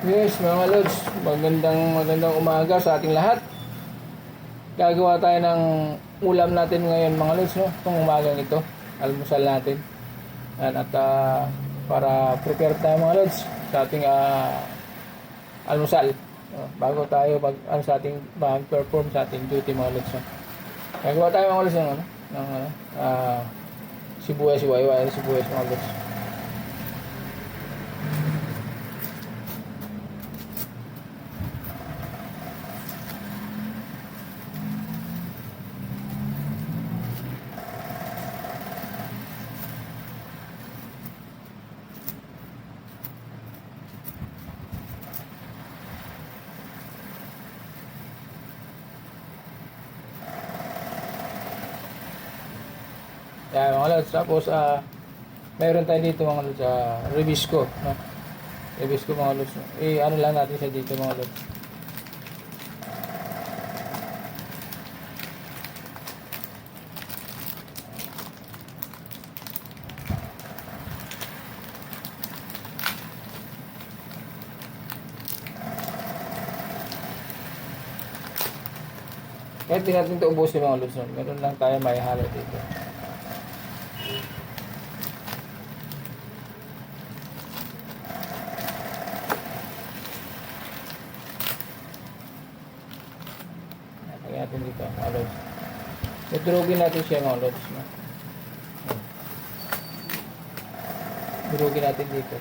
Yes, mga lods, magandang umaga sa ating lahat. Gagawa tayo ng ulam natin ngayon mga lods, no? Itong umagang ito, almusal natin. At para prepare tayo mga lods sa ating almusal. Bago tayo sa ating mag-perform sa ating duty mga lods. No? Gagawa tayo mga lods ng sibuyas, sibuyas mga lods. Yan mga lods, tapos mayroon tayo dito mga lods, Ribisco, no? Ribisco mga lods, ano lang natin siya dito mga lods. Kahit di natin ito ubusin mga lods, no? Meron lang tayo may halo dito. Lagyan natin dito mga lods. Durugin natin siya mga lods, no? Durugin natin dito.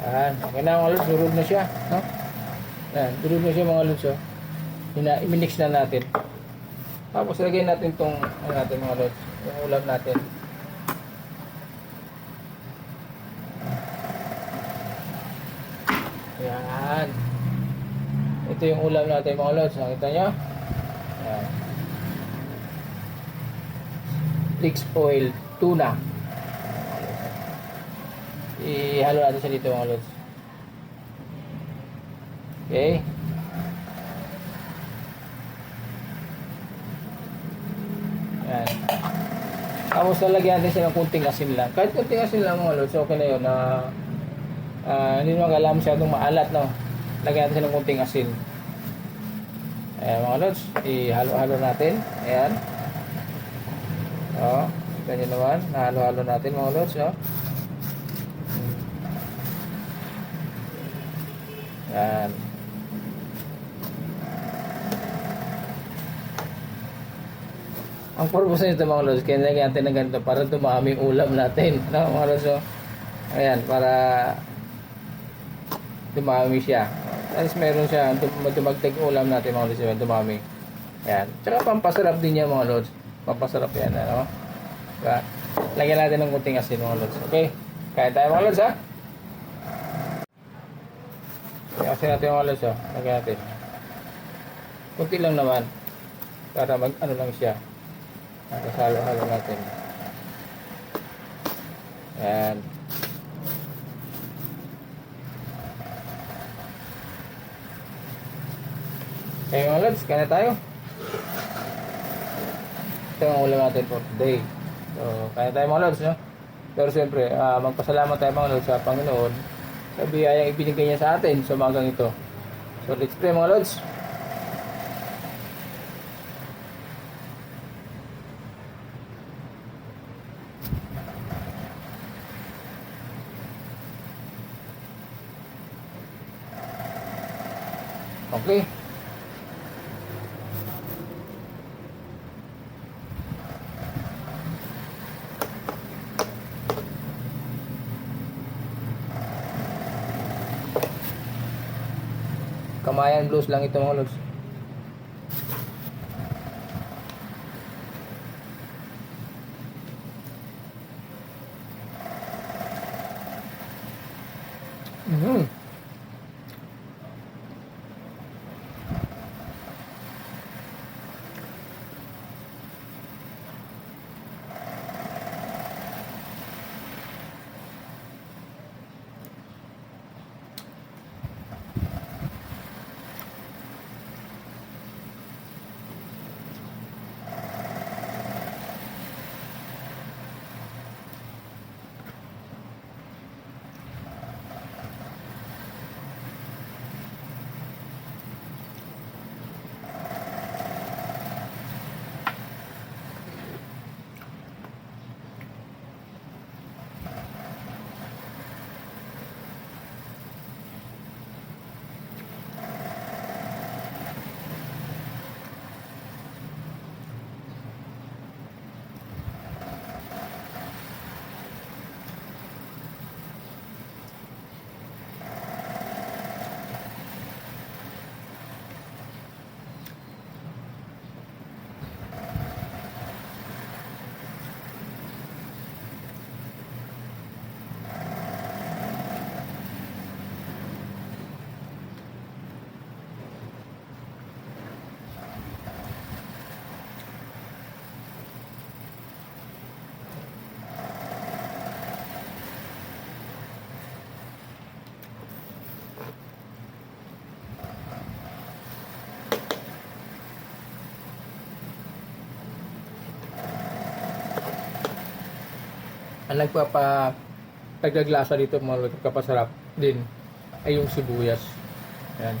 Yan, okay na mga lods, durog na siya, no? Yan, durog na siya mga lods, oh. I-mix na natin. Tapos lagyan natin itong natin mga lods, yung ulam natin. Yan. Ito yung ulam natin mga lods, nakita nyo? Yan. Flakes oil, tuna. Ihalo natin siya dito mga lods. Okay. Yan. Tapos lalagyan natin siya ng kunting asin lang. Kahit kunting asin lang mga lods, okay na yun. Hindi naman kailangan masyadong maalat, no? Lagyan natin siya ng kunting asin. Ayan mga lods, ihalo-halo natin. Ayan. O, ganyan naman. Nahalo-halo natin mga lods, no? Yan. Ang purpose nito mga lods, kaya nilagyan natin ng ganito para dumami yung ulam natin, no mga lods, so, ayan, para dumami siya. Tapos meron siya, dumagdag ulam natin mga lods, dumami. Ayan, tsaka pampasarap din yan mga lods, pampasarap yan, ano? Diba? Lagyan natin ng kunting asin mga lods, okay? Kaya tayo mga lods, ha? Kasi natin yung alas, lagyan natin. Kunti lang naman para mag-ano lang siya. Nakasalo-halo natin. Ayan. Okay mga lods, kaya na tayo. Ito ang ulam natin for today. So, kaya tayo mga lods, no? Pero siyempre, magpasalamat tayo mga lods sa Panginoon sa biyayang ibinigay niya sa atin sa umagang ito. So let's pray mga lods. Okay. Kamayan blues lang ito mga lods. Ang nagpapa paglaglasa dito mga lods, kapasarap din ay yung sibuyas. Yan.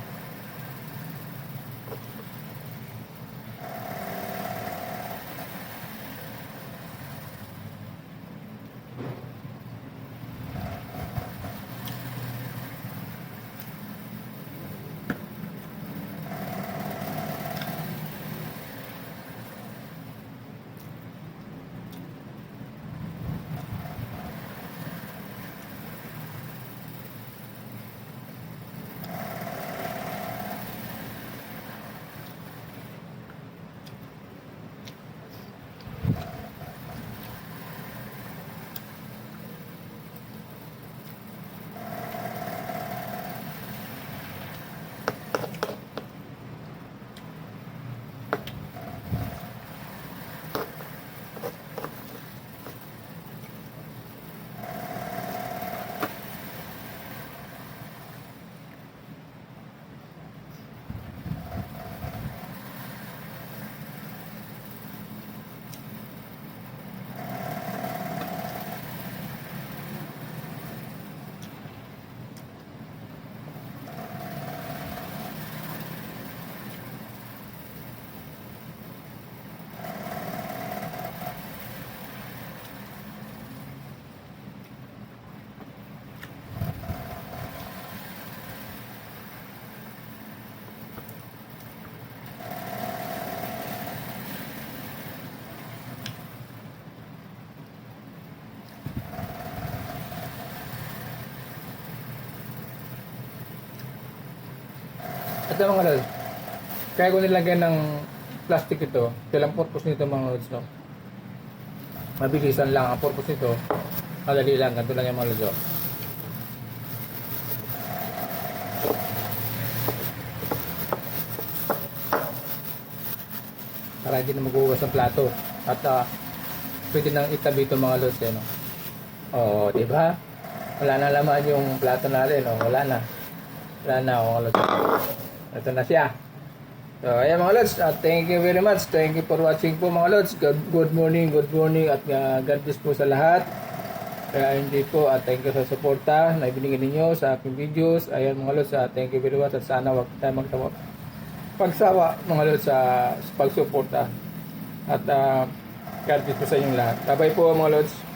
Ito mga lods, kaya ko nilagyan ng plastic ito lang purpose nito mga lods, no? Mabilisan lang ang purpose nito, madali lang, ganito lang yung mga lods, oh. Para hindi na maghugas ng plato at pwede nang itabi ito mga lods, no? Oo, diba? Wala na laman yung plato natin, no? Wala na mga lods. Ito na siya. So, ayan mga lods, thank you very much. Thank you for watching po mga lods. Good morning at God bless po sa lahat. Kaya hindi po, thank you sa suporta na ibinigay ninyo sa aking videos. Ayan mga lods, thank you very much at sana wag tayo pagsawa mga lods sa pagsuporta. At God bless po sa inyong lahat. Bye-bye po mga lods.